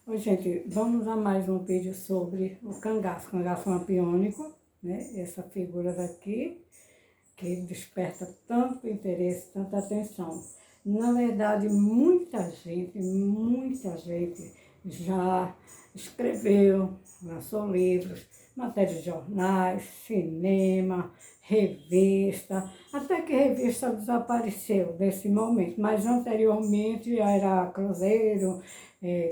Oi, gente, vamos a mais um vídeo sobre o cangaço lampiônico, né? Essa figura daqui, que desperta tanto interesse, tanta atenção. Na verdade, muita gente já escreveu, lançou livros, matérias de jornais, cinema, revista, até que a revista desapareceu desse momento, mas anteriormente era Cruzeiro,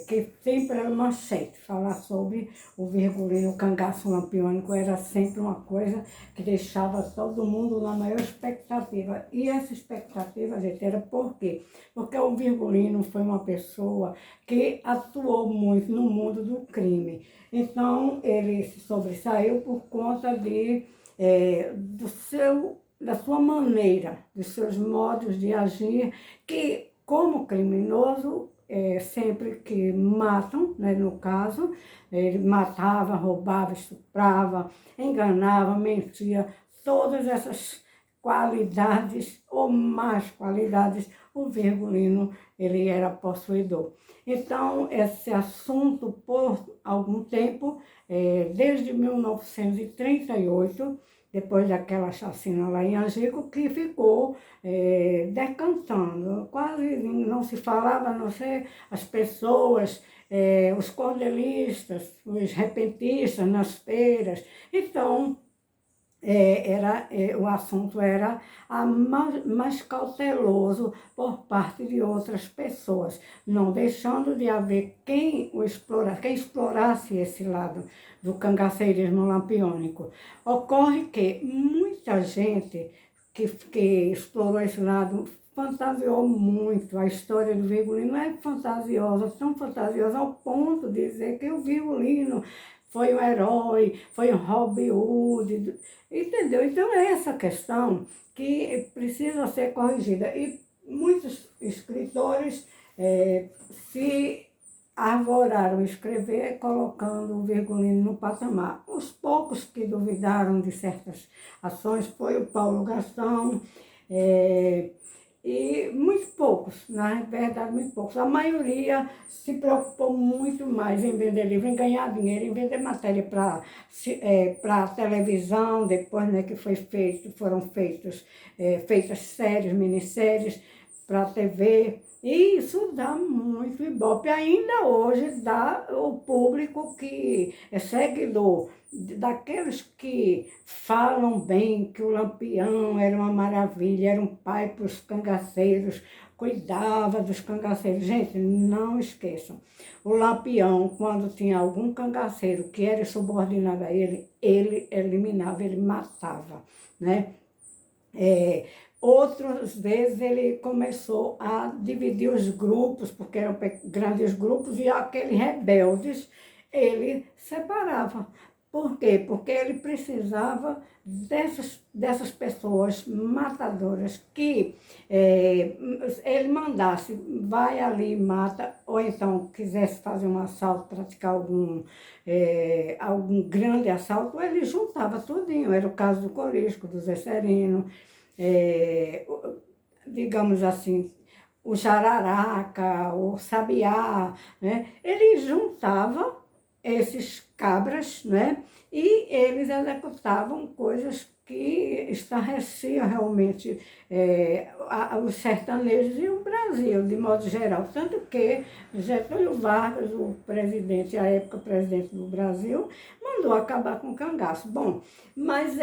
que sempre era manchete. Falar sobre o virgulino, o cangaço lampiônico era sempre uma coisa que deixava todo mundo na maior expectativa. E essa expectativa, gente, era por quê? Porque o Virgulino foi uma pessoa que atuou muito no mundo do crime. Então, ele se sobressaiu por conta da sua maneira, dos seus modos de agir, que, como criminoso, sempre que matam, né, no caso, ele matava, roubava, estuprava, enganava, mentia, todas essas qualidades ou más qualidades, o Virgulino ele era possuidor. Então, esse assunto, por algum tempo, desde 1938, depois daquela chacina lá em Angico, que ficou decantando. Quase não se falava, a não ser as pessoas, os cordelistas, os repentistas nas feiras. Então, o assunto era mais cauteloso por parte de outras pessoas, não deixando de haver quem explorasse esse lado do cangaceirismo lampiônico. Ocorre que muita gente que explorou esse lado fantasiou muito. A história do Virgulino é fantasiosa, tão fantasiosa ao ponto de dizer que o Virgulino foi um herói, foi um Robin Hood, entendeu? Então é essa questão que precisa ser corrigida. E muitos escritores se arvoraram a escrever colocando o Virgulino no patamar. Os poucos que duvidaram de certas ações foi o Paulo Gastão, e muito poucos, na verdade, muito poucos. A maioria se preocupou muito mais em vender livro, em ganhar dinheiro, em vender matéria para televisão, depois, né, que foram feitas séries, minisséries para a TV. E isso dá muito ibope. Ainda hoje dá o público que é seguidor daqueles que falam bem que o Lampião era uma maravilha, era um pai para os cangaceiros, cuidava dos cangaceiros. Gente, não esqueçam, o Lampião, quando tinha algum cangaceiro que era subordinado a ele eliminava, ele matava, né? Outras vezes ele começou a dividir os grupos, porque eram grandes grupos, e aqueles rebeldes ele separava. Por quê? Porque ele precisava dessas pessoas matadoras que ele mandasse, vai ali e mata, ou então quisesse fazer um assalto, praticar algum grande assalto, ele juntava tudinho. Era o caso do Corisco, do Zé Serino, digamos assim, o jararaca, o sabiá, né? Ele juntava esses cabras, né? E eles executavam coisas que estarreciam realmente os sertanejos e o Brasil, de modo geral. Tanto que Getúlio Vargas, o presidente, à época presidente do Brasil, mandou acabar com o cangaço. Bom, mas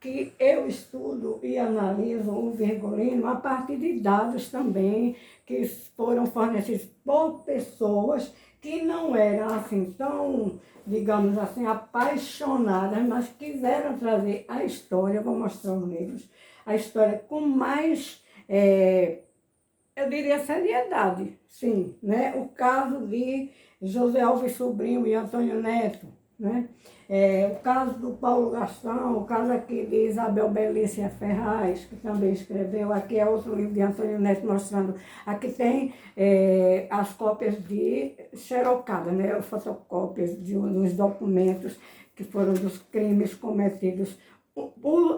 que eu estudo e analiso o Virgulino a partir de dados também que foram fornecidos por pessoas que não eram assim tão, digamos assim, apaixonadas, mas quiseram trazer a história, vou mostrar os livros, a história com mais, eu diria, seriedade, sim, né? O caso de José Alves Sobrinho e Antônio Neto, né? O caso do Paulo Gastão, o caso aqui de Isabel Belícia Ferraz, que também escreveu, aqui é outro livro de Antônio Neto mostrando, aqui tem as cópias de xerocada, né, fotocópias dos documentos que foram dos crimes cometidos,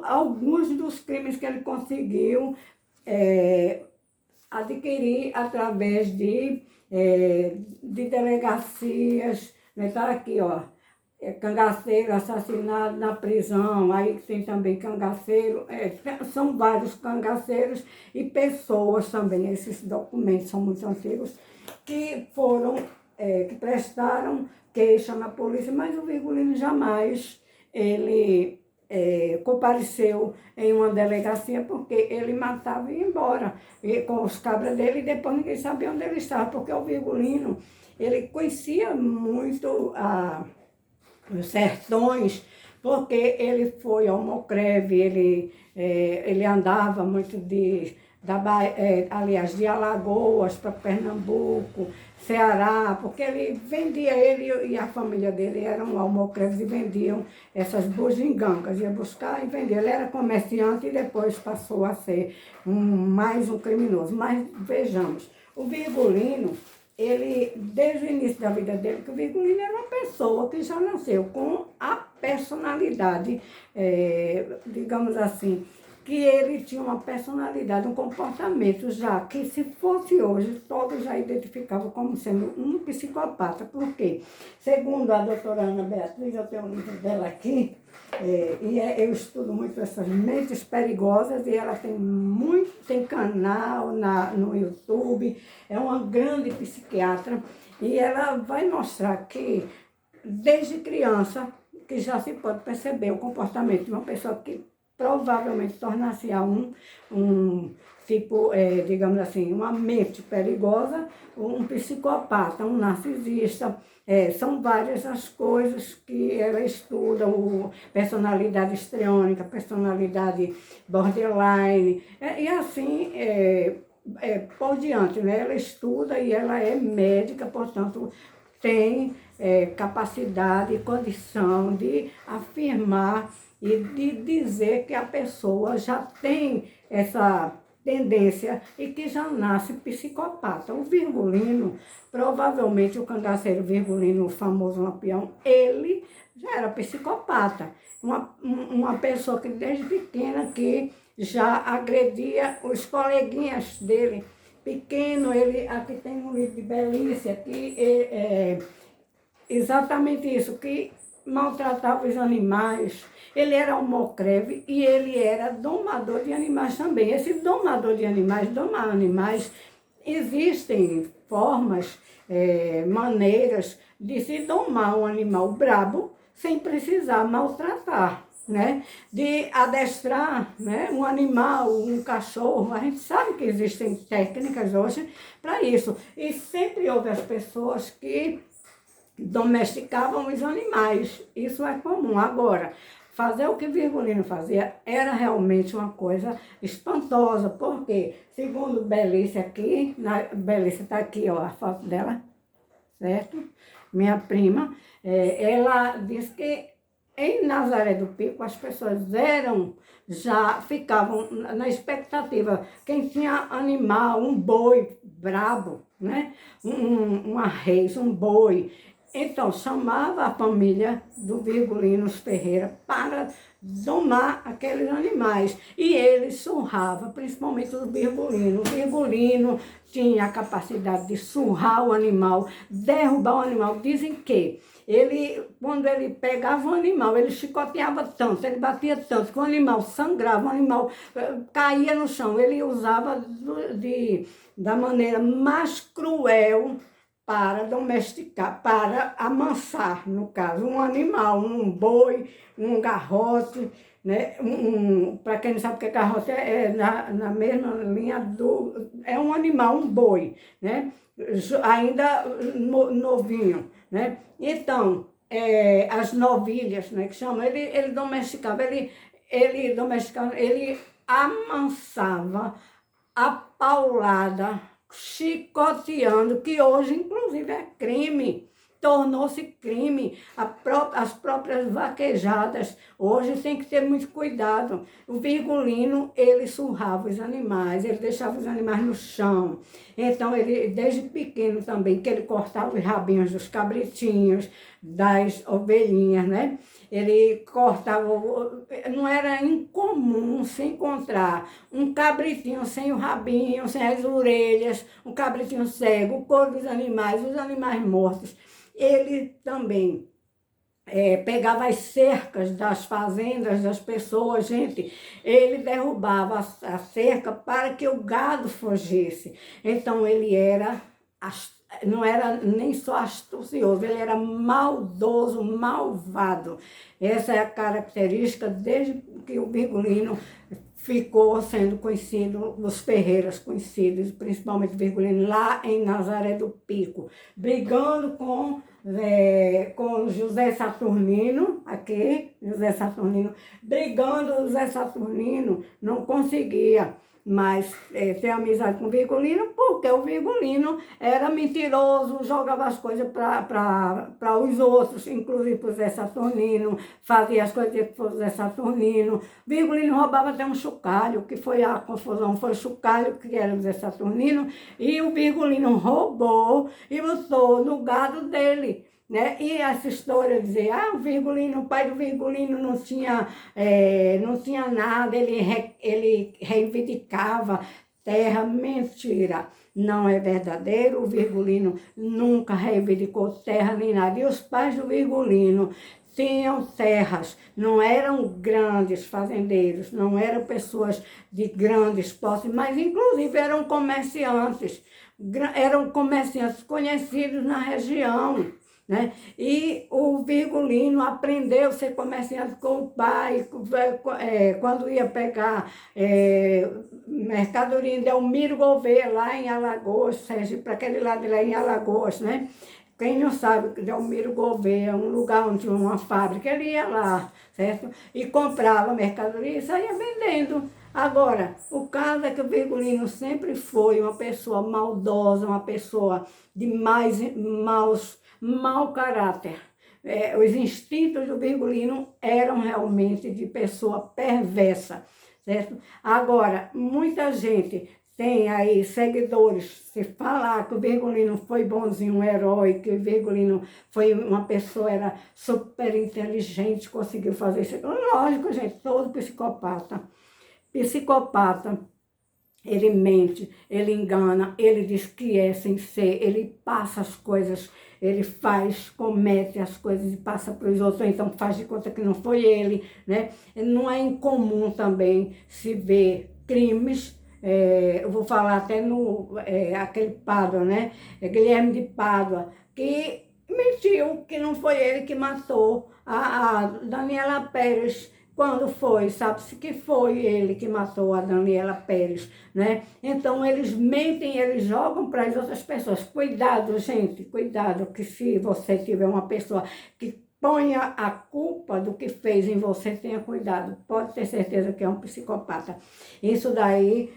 alguns dos crimes que ele conseguiu adquirir através de de delegacias, né? Tá aqui, ó, cangaceiro assassinado na prisão, aí tem também cangaceiro, são vários cangaceiros e pessoas também, esses documentos são muito antigos, que foram, que prestaram queixa na polícia, mas o Virgulino jamais, ele compareceu em uma delegacia porque ele matava e ia embora com os cabras dele e depois ninguém sabia onde ele estava, porque o Virgulino, ele conhecia muito os sertões, porque ele foi ao Mocreve, ele andava muito aliás, de Alagoas para Pernambuco, Ceará, porque ele vendia, ele e a família dele eram almocreves e vendiam essas bugigangas, ia buscar e vendia. Ele era comerciante e depois passou a ser mais um criminoso. Mas vejamos, o Virgulino, ele, desde o início da vida dele, que o Virgulino era uma pessoa que já nasceu com a personalidade, digamos assim, que ele tinha uma personalidade, um comportamento já, que se fosse hoje, todos já identificavam como sendo um psicopata. Por quê? Segundo a doutora Ana Beatriz, eu tenho um livro dela aqui, eu estudo muito essas mentes perigosas, e ela tem canal no YouTube, é uma grande psiquiatra, e ela vai mostrar que, desde criança, que já se pode perceber o comportamento de uma pessoa que provavelmente tornar-se tipo, digamos assim, uma mente perigosa, um psicopata, um narcisista. São várias as coisas que ela estuda, personalidade histriônica, personalidade borderline, e assim por diante, né? Ela estuda e ela é médica, portanto, tem capacidade e condição de afirmar e de dizer que a pessoa já tem essa tendência e que já nasce psicopata. O Virgulino, provavelmente o cangaceiro Virgulino, o famoso Lampião, ele já era psicopata. Uma pessoa que desde pequena que já agredia os coleguinhas dele. Pequeno, aqui tem um livro de Belícia, que exatamente isso, que maltratava os animais. Ele era almocreve e ele era domador de animais também. Esse domador de animais, domar animais, existem formas, maneiras de se domar um animal brabo sem precisar maltratar, né? De adestrar, né, um animal, um cachorro. A gente sabe que existem técnicas hoje para isso. E sempre houve as pessoas que domesticavam os animais. Isso é comum. Agora, fazer o que Virgulino fazia era realmente uma coisa espantosa, porque, segundo Belícia aqui, Belícia está aqui, ó, a foto dela, certo? Minha prima, ela diz que em Nazaré do Pico as pessoas já ficavam na expectativa. Quem tinha animal, um boi brabo, né? Uma reis, um boi, então chamava a família do Virgulino Ferreira para domar aqueles animais. E ele surrava, principalmente o Virgulino. O Virgulino tinha a capacidade de surrar o animal, derrubar o animal. Dizem que quando ele pegava o animal, ele chicoteava tanto, ele batia tanto, que o animal sangrava, o animal caía no chão. Ele usava da maneira mais cruel para domesticar, para amansar, no caso, um animal, um boi, um garrote, né? Para quem não sabe o que é garrote, na mesma linha é um animal, um boi, né? Ainda novinho, né? Então, as novilhas, né, que chamam, ele domesticava, ele amansava a paulada, chicoteando, que hoje, inclusive, é crime, tornou-se crime. As próprias vaquejadas, hoje tem que ter muito cuidado. O Virgulino, ele surrava os animais, ele deixava os animais no chão. Então, ele, desde pequeno também, que ele cortava os rabinhos dos cabritinhos, das ovelhinhas, né? Ele cortava, não era incomum se encontrar um cabritinho sem o rabinho, sem as orelhas, um cabritinho cego, o couro dos animais, os animais mortos. Ele também pegava as cercas das fazendas das pessoas, gente, ele derrubava a cerca para que o gado fugisse. Então ele era, não era nem só astucioso, ele era maldoso, malvado. Essa é a característica desde que o Virgulino ficou sendo conhecido, os ferreiras conhecidos, principalmente o Virgulino, lá em Nazaré do Pico, brigando com José Saturnino, aqui, José Saturnino, brigando, José Saturnino não conseguia mais ter amizade com o Virgulino, porque o Virgulino era mentiroso, jogava as coisas para os outros, inclusive para o Zé Saturnino, fazia as coisas para o Zé Saturnino. Virgulino roubava até um chocalho, que foi a confusão, foi o chocalho que era o Zé Saturnino, e o Virgulino roubou e botou no gado dele. Né? E essa história de dizer, o Virgulino, o pai do Virgulino não tinha nada, ele reivindicava terra, mentira. Não é verdadeiro, o Virgulino nunca reivindicou terra nem nada. E os pais do Virgulino tinham terras, não eram grandes fazendeiros, não eram pessoas de grandes posses, mas inclusive eram comerciantes conhecidos na região. Né? E o Virgulino aprendeu a ser comerciante com o pai, quando ia pegar mercadoria em Delmiro Gouveia, lá em Alagoas, Sergipe, para aquele lado de lá em Alagoas, né? Quem não sabe, Delmiro Gouveia, um lugar onde tinha uma fábrica, ele ia lá, certo? E comprava mercadoria e saía vendendo. Agora, o caso é que o Virgulino sempre foi uma pessoa maldosa, uma pessoa de mau caráter. Os instintos do Virgulino eram realmente de pessoa perversa, certo? Agora, muita gente tem aí seguidores, se falar que o Virgulino foi bonzinho, um herói, que o Virgulino foi uma pessoa, era super inteligente, conseguiu fazer isso. Lógico, gente, todo psicopata, ele mente, ele engana, ele diz que é sem ser, ele passa as coisas, ele comete as coisas e passa para os outros, ou então faz de conta que não foi ele, né? Não é incomum também se ver crimes, eu vou falar até aquele Pádua, né? Guilherme de Pádua, que mentiu que não foi ele que matou a Daniela Pérez. Quando foi, sabe-se que foi ele que matou a Daniela Pérez, né? Então, eles mentem, eles jogam para as outras pessoas. Cuidado, gente, cuidado, que se você tiver uma pessoa que ponha a culpa do que fez em você, tenha cuidado. Pode ter certeza que é um psicopata. Isso daí,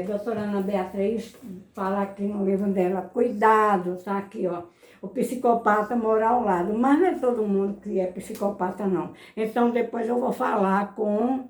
doutora Ana Beatriz fala aqui no livro dela, cuidado, tá aqui, ó. O psicopata mora ao lado, mas não é todo mundo que é psicopata, não. Então, depois eu vou falar com